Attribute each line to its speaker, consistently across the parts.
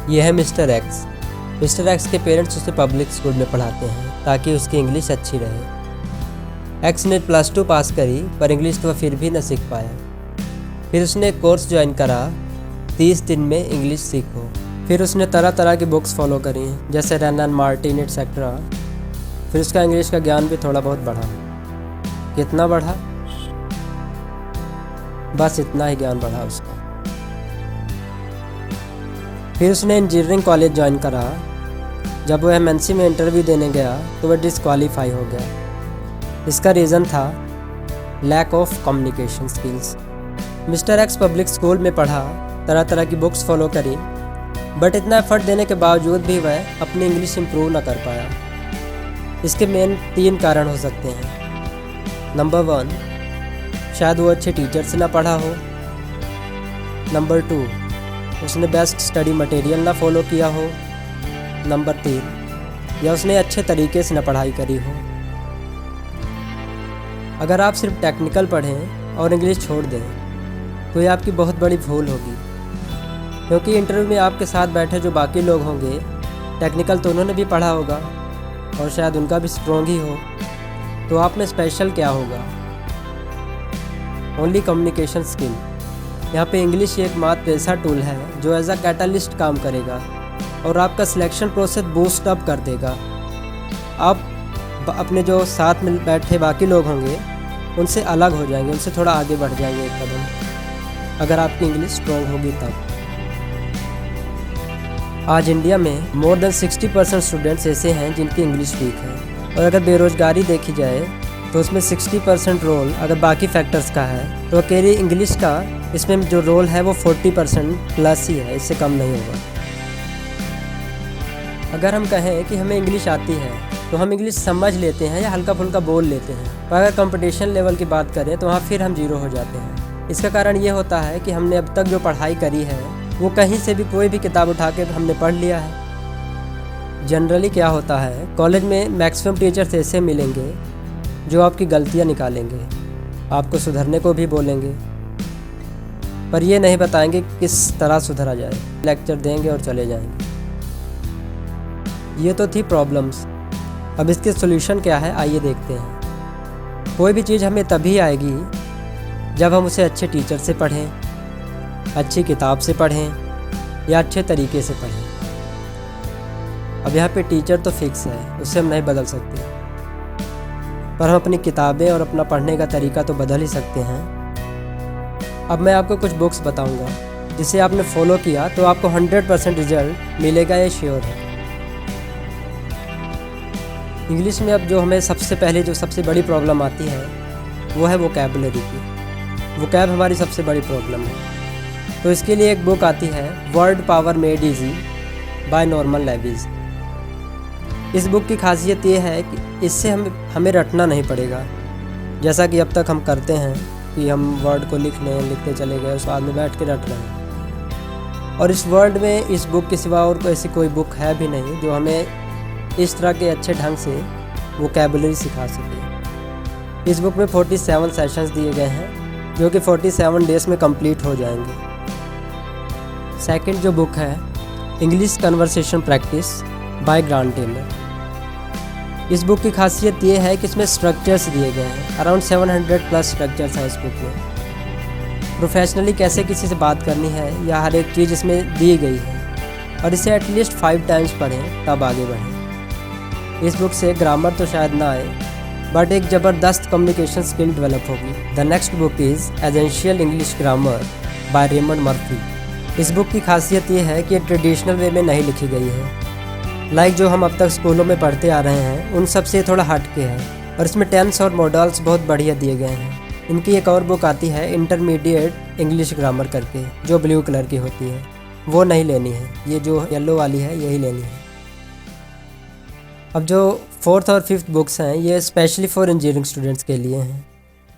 Speaker 1: यह है mister x. Mister x के पेरेंट्स उसे पब्लिक स्कूल में पढ़ाते हैं ताकि उसकी इंग्लिश अच्छी रहे। एक्स ने +2 पास करी पर इंग्लिश तो वह फिर भी न सीख पाया। फिर उसने एक कोर्स ज्वाइन करा 30 दिन में इंग्लिश सीखो। फिर उसने तरह तरह की बुक्स फॉलो करी जैसे रैन एंड मार्टिन एटसेट्रा। फिर उसका इंग्लिश का ज्ञान भी थोड़ा बहुत बढ़ा। कितना बढ़ा? बस इतना ही ज्ञान बढ़ा उसका। फिर उसने इंजीनियरिंग कॉलेज ज्वाइन करा। जब वह एमएनसी में इंटरव्यू देने गया तो वह डिसक्वालीफाई हो गया। इसका रीज़न था lack of communication skills. Mister X public school में पढ़ा, तरह तरह की बुक्स फॉलो करी, बट इतना एफर्ट देने के बावजूद भी वह अपनी इंग्लिश इम्प्रूव ना कर पाया। इसके मेन 3 कारण हो सकते हैं। नंबर 1, शायद वो अच्छे टीचर से ना पढ़ा हो। नंबर 2, उसने बेस्ट स्टडी मटेरियल ना फॉलो किया हो। नंबर 3, या उसने अच्छे तरीके से ना पढ़ाई करी हो। अगर आप सिर्फ टेक्निकल पढ़ें और इंग्लिश छोड़ दें तो ये आपकी बहुत बड़ी भूल होगी, क्योंकि इंटरव्यू में आपके साथ बैठे जो बाकी लोग होंगे टेक्निकल तो उन्होंने भी पढ़ा होगा और शायद उनका भी स्ट्रॉन्ग ही हो, तो आप में स्पेशल क्या होगा? Only communication skill. यहाँ पे इंग्लिश एकमात्र ऐसा टूल है जो एज अ कैटलिस्ट काम करेगा और आपका सिलेक्शन प्रोसेस बूस्ट अप कर देगा। आप अपने जो साथ में बैठे बाकी लोग होंगे उनसे अलग हो जाएंगे, उनसे थोड़ा आगे बढ़ जाएंगे एक कदम, अगर आपकी इंग्लिश स्ट्रॉन्ग होगी तब। आज इंडिया में मोर देन 60% स्टूडेंट्स ऐसे हैं जिनकी इंग्लिश वीक है, और अगर बेरोज़गारी देखी जाए तो उसमें 60% रोल अगर बाकी फैक्टर्स का है तो अकेली इंग्लिश का इसमें जो रोल है वो 40% प्लस ही है, इससे कम नहीं होगा। अगर हम कहें कि हमें इंग्लिश आती है तो हम इंग्लिश समझ लेते हैं या हल्का फुल्का बोल लेते हैं, पर अगर कंपटीशन लेवल की बात करें तो वहाँ फिर हम जीरो हो जाते हैं। इसका कारण ये होता है कि हमने अब तक जो पढ़ाई करी है वो कहीं से भी कोई भी किताब उठा के हमने पढ़ लिया है। जनरली क्या होता है, कॉलेज में मैक्सिमम टीचर्स ऐसे मिलेंगे जो आपकी गलतियाँ निकालेंगे, आपको सुधरने को भी बोलेंगे, पर ये नहीं बताएंगे किस तरह सुधरा जाए। लेक्चर देंगे और चले जाएंगे। ये तो थी प्रॉब्लम्स। अब इसके सॉल्यूशन क्या है, आइए देखते हैं। कोई भी चीज़ हमें तभी आएगी जब हम उसे अच्छे टीचर से पढ़ें, अच्छी किताब से पढ़ें या अच्छे तरीके से पढ़ें। अब यहाँ पे टीचर तो फिक्स है, उससे हम नहीं बदल सकते, पर हम अपनी किताबें और अपना पढ़ने का तरीका तो बदल ही सकते हैं। अब मैं आपको कुछ बुक्स बताऊंगा जिसे आपने फॉलो किया तो आपको 100% रिजल्ट मिलेगा, ये श्योर है। इंग्लिश में अब जो हमें सबसे बड़ी प्रॉब्लम आती है वो है वोकैबुलरी की। वोकैब हमारी सबसे बड़ी प्रॉब्लम है। तो इसके लिए एक बुक आती है word power made easy by Norman Lewis. इस बुक की खासियत ये है कि इससे हमें रटना नहीं पड़ेगा, जैसा कि अब तक हम करते हैं कि हम वर्ड को लिखते चले गए, उस बाद में बैठ के रट रहे हैं। और इस वर्ल्ड में इस बुक के सिवा और ऐसी कोई बुक है भी नहीं जो हमें इस तरह के अच्छे ढंग से वोकैबुलरी सिखा सके। इस बुक में 47 सेशंस दिए गए हैं जो कि 47 डेज़ में कंप्लीट हो जाएंगे। सेकंड जो बुक है English conversation practice by Grant Taylor. इस बुक की खासियत ये है कि इसमें स्ट्रक्चर्स दिए गए हैं। अराउंड 700+ स्ट्रक्चर्स हैं इस बुक में। प्रोफेशनली कैसे किसी से बात करनी है या हर एक चीज़ इसमें दी गई है, और इसे एटलीस्ट 5 टाइम्स पढ़ें तब आगे बढ़ें। इस बुक से ग्रामर तो शायद ना आए, बट एक ज़बरदस्त कम्युनिकेशन स्किल डेवलप होगी। The next book is essential English grammar bye Raymond Murphy. इस बुक की खासियत ये है कि ये ट्रेडिशनल वे में नहीं लिखी गई है, लाइक जो हम अब तक स्कूलों में पढ़ते आ रहे हैं उन सब से थोड़ा हट के है, और इसमें टेंस और मॉडल्स बहुत बढ़िया दिए गए हैं। इनकी एक और बुक आती है इंटरमीडिएट इंग्लिश ग्रामर करके, जो ब्लू कलर की होती है, वो नहीं लेनी है, ये जो येलो वाली है यही लेनी है। अब जो 4th और 5th बुक्स हैं ये स्पेशली फॉर इंजीनियरिंग स्टूडेंट्स के लिए हैं।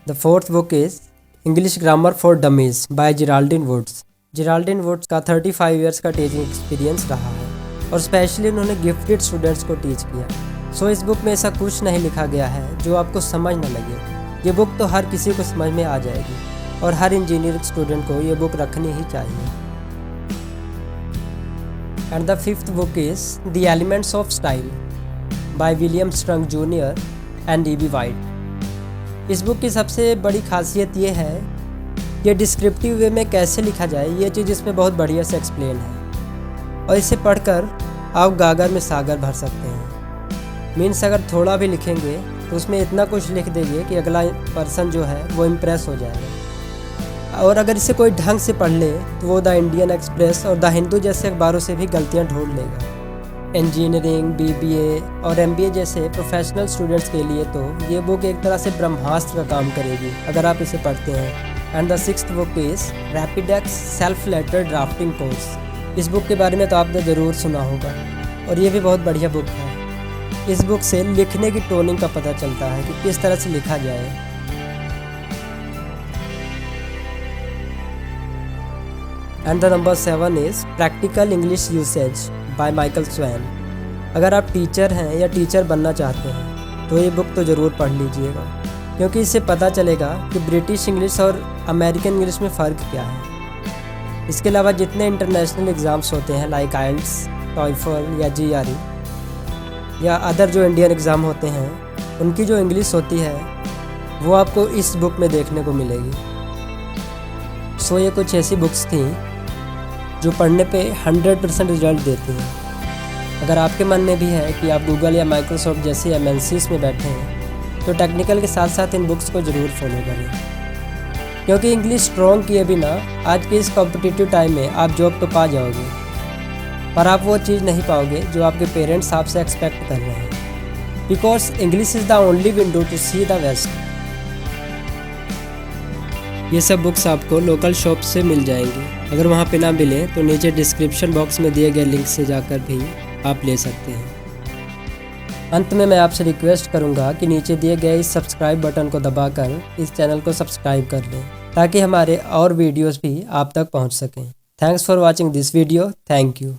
Speaker 1: The 4th book is English grammar for dummies by Geraldine Woods. Geraldine Woods का 35 इयर्स का टीचिंग एक्सपीरियंस रहा है और स्पेशली उन्होंने गिफ्टेड स्टूडेंट्स को टीच किया। सो इस बुक में ऐसा कुछ नहीं लिखा गया है जो आपको समझ न लगे। ये बुक तो हर किसी को समझ में आ जाएगी और हर इंजीनियरिंग स्टूडेंट को ये बुक रखनी ही चाहिए। And the fifth book is the elements of style by William स्ट्रंग junior and E.B. White. इस बुक की सबसे बड़ी खासियत ये है कि डिस्क्रिप्टिव वे में कैसे लिखा जाए, ये चीज़ इसमें बहुत बढ़िया से एक्सप्लेन है और इसे पढ़कर आप गागर में सागर भर सकते हैं। मीन्स अगर थोड़ा भी लिखेंगे तो उसमें इतना कुछ लिख देंगे कि अगला पर्सन जो है वो इम्प्रेस हो जाएगा। और अगर इसे कोई ढंग से पढ़ ले तो वो द इंडियन एक्सप्रेस और द हिंदू जैसे अखबारों से भी गलतियाँ ढूंढ लेगा। इंजीनियरिंग, BBA और MBA जैसे प्रोफेशनल स्टूडेंट्स के लिए तो ये बुक एक तरह से ब्रह्मास्त्र का काम करेगी अगर आप इसे पढ़ते हैं। And the sixth book is Rapidex self letter drafting course. इस बुक के बारे में तो आपने ज़रूर सुना होगा और ये भी बहुत बढ़िया बुक है। इस बुक से लिखने की टोनिंग का पता चलता है कि किस तरह से लिखा जाए। And the number 7 is practical English usage by Michael swan. अगर आप टीचर हैं या टीचर बनना चाहते हैं तो ये बुक तो ज़रूर पढ़ लीजिएगा, क्योंकि इससे पता चलेगा कि ब्रिटिश इंग्लिश और अमेरिकन इंग्लिश में फ़र्क क्या है। इसके अलावा जितने इंटरनेशनल एग्ज़ाम्स होते हैं लाइक IELTS, TOEFL या GRE या अदर जो इंडियन एग्ज़ाम होते हैं, उनकी जो इंग्लिश होती है वो आपको इस बुक में देखने को मिलेगी। सो ये कुछ ऐसी बुक्स थी जो पढ़ने पे 100% रिजल्ट देती हैं। अगर आपके मन में भी है कि आप गूगल या माइक्रोसॉफ्ट जैसी MNCs में बैठे हैं तो टेक्निकल के साथ साथ इन बुक्स को ज़रूर फॉलो करें, क्योंकि इंग्लिश स्ट्रॉन्ग किए बिना आज के इस कॉम्पिटिटिव टाइम में आप जॉब तो पा जाओगे, पर आप वो चीज़ नहीं पाओगे जो आपके पेरेंट्स आपसे एक्सपेक्ट कर रहे हैं। Because English is the only window to see the west. ये सब बुक्स आपको लोकल शॉप से मिल जाएंगी। अगर वहाँ पे ना मिले तो नीचे डिस्क्रिप्शन बॉक्स में दिए गए लिंक से जाकर भी आप ले सकते हैं। अंत में मैं आपसे रिक्वेस्ट करूँगा कि नीचे दिए गए इस सब्सक्राइब बटन को दबाकर इस चैनल को सब्सक्राइब कर लें, ताकि हमारे और वीडियोज़ भी आप तक पहुँच सकें। Thanks for watching this video. Thank you.